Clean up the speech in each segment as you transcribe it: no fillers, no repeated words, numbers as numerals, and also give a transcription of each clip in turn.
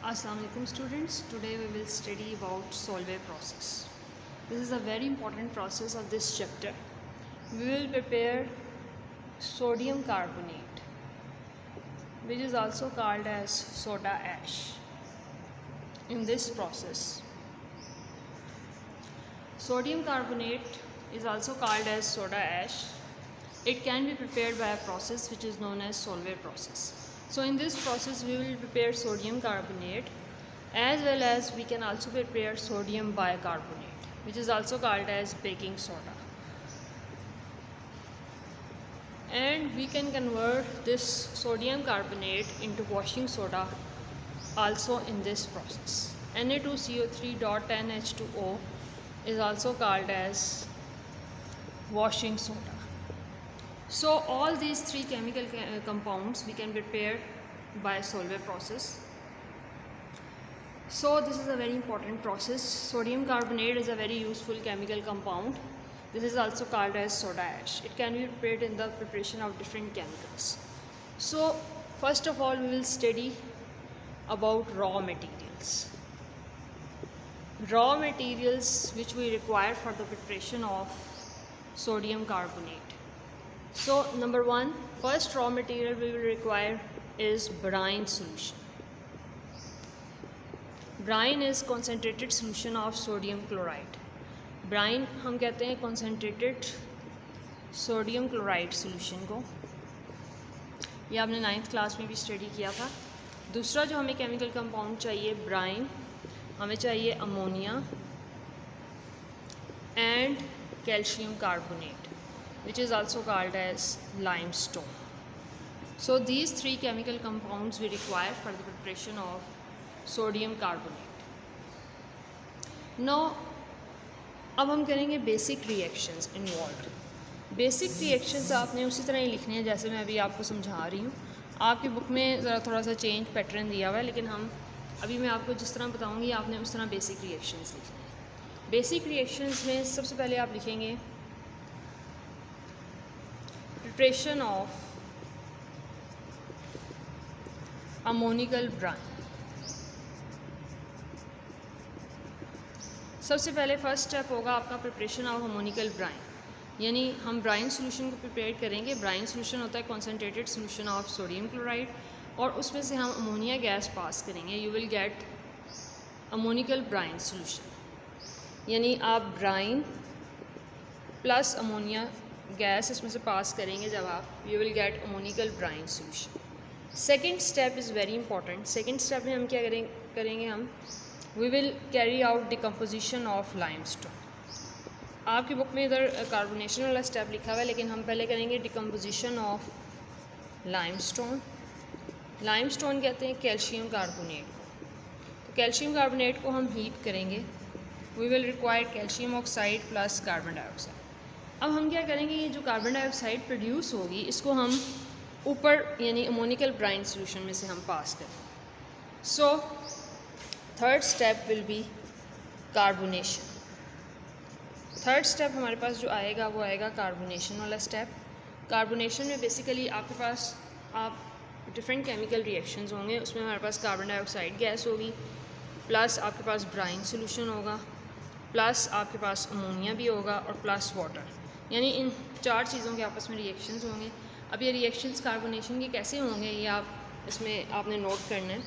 Assalamualaikum students. Today we will study about Solvay process. This is a very important process of this chapter. We will prepare sodium carbonate, which is also called as soda ash. In this process, sodium carbonate is also called as soda ash. It can be prepared by a process which is known as Solvay process. So in this process we will prepare sodium carbonate, as well as we can also prepare sodium bicarbonate, which is also called as baking soda. And we can convert this sodium carbonate into washing soda also in this process. Na2CO3.NH2O is also called as washing soda. So all these three chemical compounds we can prepare by Solvay process. So this is a very important process. Sodium carbonate is a very useful chemical compound. This is also called as soda ash. It can be prepared in the preparation of different chemicals. So first of all we will study about raw materials. Raw materials which we require for the preparation of sodium carbonate. So number one, first raw material we will require is brine solution. Brine is concentrated solution of sodium chloride. Brine हम कहते हैं concentrated sodium chloride solution को. ये आपने 9th class में भी study किया था. दूसरा जो हमें केमिकल कंपाउंड चाहिए ब्राइन, हमें चाहिए ammonia and calcium carbonate, which is also called as limestone. So these three chemical compounds we require for the preparation of sodium carbonate. Now अब हम करेंगे basic reactions involved. Basic reactions आपने उसी तरह ही लिखने हैं जैसे मैं अभी आपको समझा रही हूँ. आपकी बुक में ज़रा थोड़ा सा चेंज पैटर्न दिया हुआ है, लेकिन हम अभी मैं आपको जिस तरह बताऊँगी आपने उस तरह बेसिक रिएक्शंस लिखने हैं. बेसिक रिएक्शंस में सबसे पहले आप लिखेंगे preparation of ammonical brine. सबसे पहले फर्स्ट स्टेप होगा आपका प्रिपरेशन ऑफ अमोनिकल ब्राइन, यानी हम ब्राइन सोल्यूशन को प्रिपेयर करेंगे. ब्राइन सोल्यूशन होता है concentrated solution of sodium chloride, और उसमें से हम अमोनिया गैस पास करेंगे. You will get ammoniacal brine solution, यानी आप ब्राइन प्लस अमोनिया गैस इसमें से पास करेंगे जब आप, you will get ammoniacal brine solution. Second step is very important. Second step में हम क्या करेंगे हम we will carry out decomposition of limestone. आपकी बुक में इधर कार्बोनेशन वाला स्टेप लिखा हुआ है, लेकिन हम पहले करेंगे डिकम्पोजिशन ऑफ लाइमस्टोन. लाइमस्टोन कहते हैं कैल्शियम कार्बोनेट को. तो कैल्शियम कार्बोनेट को हम हीट करेंगे. We will require calcium oxide plus carbon dioxide. अब हम क्या करेंगे, ये जो कार्बन डाइऑक्साइड प्रोड्यूस होगी इसको हम ऊपर यानी अमोनिकल ब्राइन सोल्यूशन में से हम पास करें. So third step will be carbonation. Third step हमारे पास जो आएगा वो आएगा कार्बोनेशन वाला स्टेप. कार्बोनेशन में बेसिकली आपके पास आप डिफरेंट केमिकल रिएक्शंस होंगे. उसमें हमारे पास कार्बन डाइऑक्साइड गैस होगी, प्लस आपके पास ब्राइन सोल्यूशन होगा, प्लस आपके पास अमोनिया भी होगा, और प्लस वाटर. यानी इन चार चीज़ों के आपस में रिएक्शंस होंगे. अब ये रिएक्शंस कार्बोनेशन के कैसे होंगे ये आप इसमें आपने नोट करना है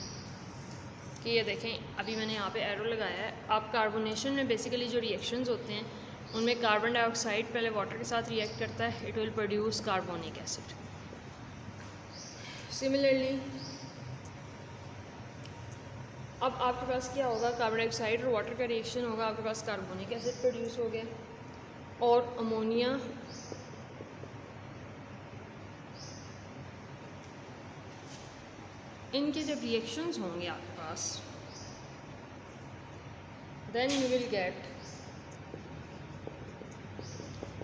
कि ये देखें अभी मैंने यहाँ पे एरो लगाया है. आप कार्बोनेशन में बेसिकली जो रिएक्शंस होते हैं उनमें कार्बन डाइऑक्साइड पहले वाटर के साथ रिएक्ट करता है. It will produce carbonic acid. Similarly अब आपके पास क्या होगा, कार्बन डाइऑक्साइड और वाटर का रिएक्शन होगा, आपके पास कार्बोनिक एसिड प्रोड्यूस हो गया, और अमोनिया इनके जब रिएक्शंस होंगे आपके पास, then you will get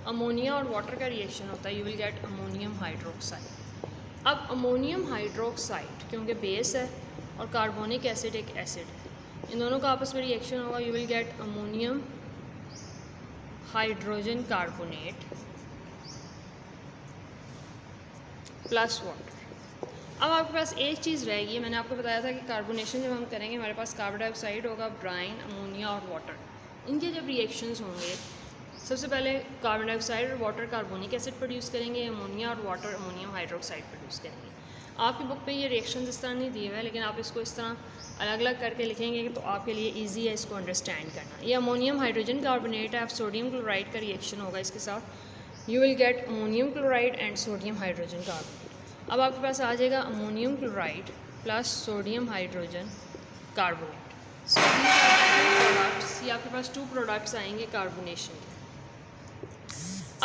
ammonia और वाटर का रिएक्शन होता है, you will get ammonium hydroxide. अब अमोनियम हाइड्रोक्साइड क्योंकि बेस है और कार्बोनिक एसिड एक एसिड है, इन दोनों का आपस में रिएक्शन होगा, you will get ammonium hydrogen carbonate plus water. अब आपके पास एक चीज़ रहेगी, मैंने आपको बताया था कि कार्बोनेशन जब हम करेंगे हमारे पास कार्बन डाइऑक्साइड होगा, ब्राइन, अमोनिया और वाटर। इनके जब रिएक्शंस होंगे, सबसे पहले कार्बन डाइऑक्साइड और वाटर कार्बोनिक एसिड प्रोड्यूस करेंगे, अमोनिया और वाटर अमोनियम हाइड्रोक्साइड प्रोड्यूस करेंगे। आपकी बुक पे ये रिएक्शंस इस तरह नहीं दिए हुए हैं, लेकिन आप इसको इस तरह अलग अलग करके लिखेंगे तो आपके लिए ईजी है इसको अंडरस्टैंड करना। ये अमोनियम हाइड्रोजन कार्बोनेट है, आप सोडियम क्लोराइड का रिएक्शन होगा इसके साथ, you will get ammonium chloride and sodium hydrogen carbonate. अब आपके पास आ जाएगा ammonium chloride plus sodium hydrogen carbonate. So products, ये आपके पास 2 प्रोडक्ट्स आएंगे कार्बोनेशन के।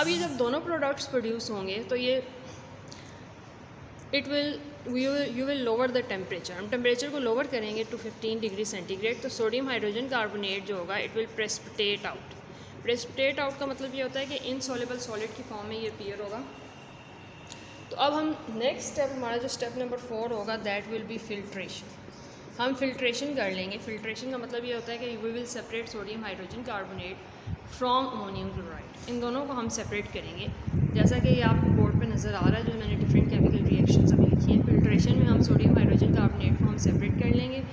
अब ये जब दोनों प्रोडक्ट्स प्रोड्यूस होंगे तो ये you will lower the temperature, हम टेम्परेचर को लोअर करेंगे टू 15 डिग्री सेंटीग्रेड। तो सोडियम हाइड्रोजन कार्बोनेट जो होगा it will precipitate out. Precipitate out का मतलब ये होता है कि इनसॉल्युबल सॉलिड की फॉर्म में ये अपीयर होगा। तो अब हम नेक्स्ट स्टेप, हमारा जो स्टेप नंबर 4 होगा दैट विल बी फिल्ट्रेशन। हम फिल्ट्रेशन कर लेंगे। फिल्ट्रेशन का मतलब ये होता है कि we will separate sodium hydrogen carbonate from ammonium chloride. इन दोनों को हम सेपरेट करेंगे, जैसा कि ये आपको बोर्ड पे नज़र आ रहा है, जो मैंने डिफरेंट केमिकल रिएक्शंस अभी लिखी हैं। फिल्ट्रेशन में हम सोडियम हाइड्रोजन कार्बोनेट को हम सेपरेट कर लेंगे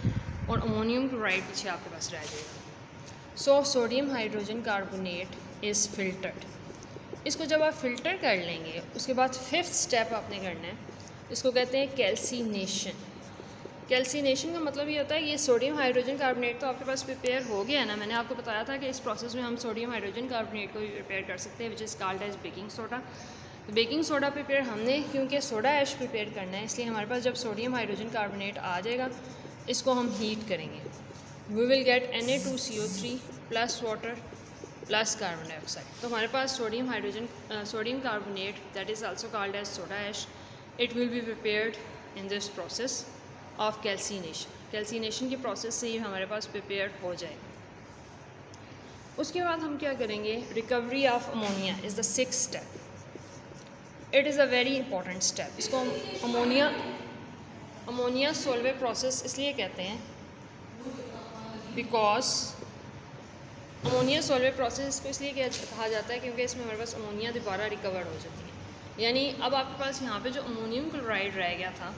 और अमोनियम क्लोराइड पीछे आपके पास रह जाएगा। So sodium hydrogen carbonate is filtered. इसको जब आप फ़िल्टर कर लेंगे उसके बाद 5th स्टेप आपने करना है, इसको कहते हैं कैल्सीनेशन। कैल्सीनेशन का मतलब ये होता है ये सोडियम हाइड्रोजन कार्बोनेट तो आपके पास प्रिपेयर हो गया ना। मैंने आपको बताया था कि इस प्रोसेस में हम सोडियम हाइड्रोजन कार्बोनेट को भी प्रिपेयर कर सकते हैं, which is called as baking soda. तो बेकिंग सोडा प्रिपेयर हमने क्योंकि सोडा ऐश प्रिपेयर करना है, इसलिए हमारे पास जब सोडियम हाइड्रोजन कार्बोनेट आ जाएगा इसको हम हीट करेंगे। We will get Na2CO3 plus water plus carbon dioxide. तो हमारे पास sodium carbonate that is also called as soda ash, it will be prepared in this process of calcination. Calcination के process से ही हमारे पास प्रिपेयर हो जाएगा। उसके बाद हम क्या करेंगे, recovery of ammonia is the 6th step. It is a very important step. इसको हम अमोनिया सोल्वे प्रोसेस इसलिए कहते हैं बिकॉज अमोनिया सोल्वे प्रोसेस को इसलिए कहा जाता है क्योंकि इसमें हमारे पास अमोनिया दोबारा रिकवर हो जाती है। यानी अब आपके पास यहाँ पे जो अमोनियम क्लोराइड रह गया था,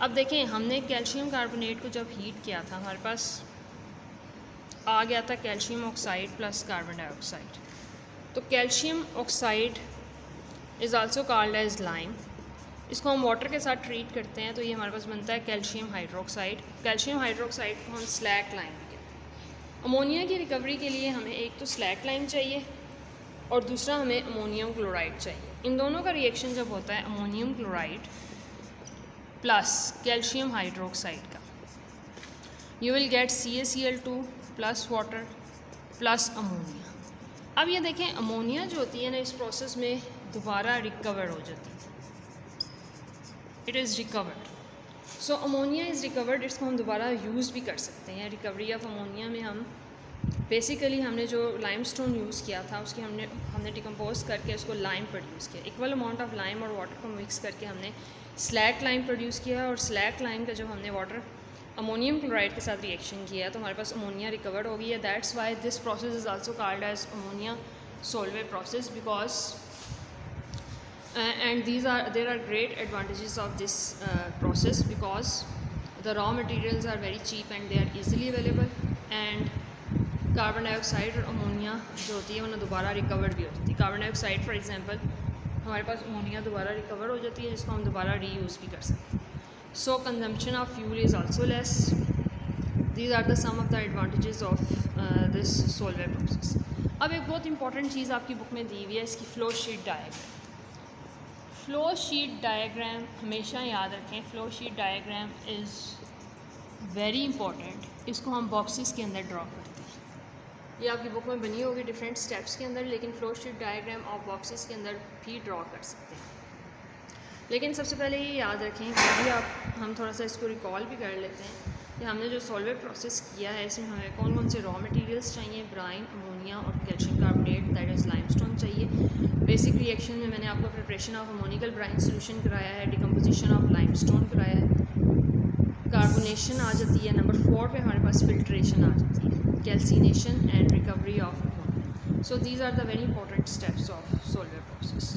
अब देखें हमने कैल्शियम कार्बोनेट को जब हीट किया था हमारे पास आ गया था calcium oxide plus carbon dioxide. तो calcium oxide is also called as lime. इसको हम वाटर के साथ ट्रीट करते हैं तो ये हमारे पास बनता है कैल्शियम हाइड्रोक्साइड। कैल्शियम हाइड्रोक्साइड को हम स्लैक लाइम भी कहते हैं। अमोनिया की रिकवरी के लिए हमें एक तो स्लैक लाइम चाहिए और दूसरा हमें अमोनियम क्लोराइड चाहिए। इन दोनों का रिएक्शन जब होता है ammonium chloride plus calcium hydroxide का, you will get CaCl2 plus water plus ammonia. अब ये देखें अमोनिया जो होती है ना इस प्रोसेस में दोबारा रिकवर हो जाती है, it is recovered. So ammonia is recovered, इसको हम दोबारा यूज़ भी कर सकते हैं। रिकवरी ऑफ अमोनिया में हम बेसिकली हमने जो लाइमस्टोन यूज़ किया था उसकी हमने डिकम्पोज करके उसको लाइम प्रोड्यूस किया। इक्वल अमाउंट ऑफ लाइम और वाटर को मिक्स करके हमने स्लैक लाइम प्रोड्यूस किया और स्लैक लाइम का जब हमने वाटर अमोनियम क्लोराइड के साथ रिएक्शन किया तो हमारे पास अमोनिया रिकवर्ड हो गई है। That's why this process is also called as ammonia Solvay process because and there are great advantages of this process because the raw materials are very cheap and they are easily available and carbon dioxide और ammonia जो होती है उन्हें दोबारा recovered भी हो जाती है। कार्बन डाइऑक्साइड फॉर एग्जांपल हमारे पास अमोनिया दोबारा रिकवर हो जाती है जिसको हम दोबारा रीयूज़ भी कर सकते हैं। So consumption of fuel is also less. These are the some of the advantages of this Solvay process. अब एक बहुत इंपॉर्टेंट चीज़ आपकी बुक में दी हुई है, इसकी flow sheet diagram. Flow sheet diagram हमेशा याद रखें, flow sheet diagram is very important. इसको हम बॉक्सेस के अंदर ड्रॉ करते हैं। ये आपकी बुक में बनी होगी डिफरेंट स्टेप्स के अंदर, लेकिन फ्लो शीट डायग्राम आप बॉक्सेस के अंदर भी ड्रॉ कर सकते हैं। लेकिन सबसे पहले ये याद रखें कि हम थोड़ा सा इसको रिकॉल भी कर लेते हैं कि हमने जो सोल्वे प्रोसेस किया है इसमें हमें कौन कौन से रॉ मटेरियल्स चाहिए। ब्राइन, अमोनिया और calcium carbonate that is limestone चाहिए। बेसिक रिएक्शन में मैंने आपको preparation of ammoniacal brine solution कराया है, डिकम्पोजिशन ऑफ लाइमस्टोन कराया है, कार्बोनेशन आ जाती है। नंबर 4 पे हमारे पास फिल्ट्रेशन आ जाती है, calcination and recovery of ammonia. So these are the very important steps of Solvay process.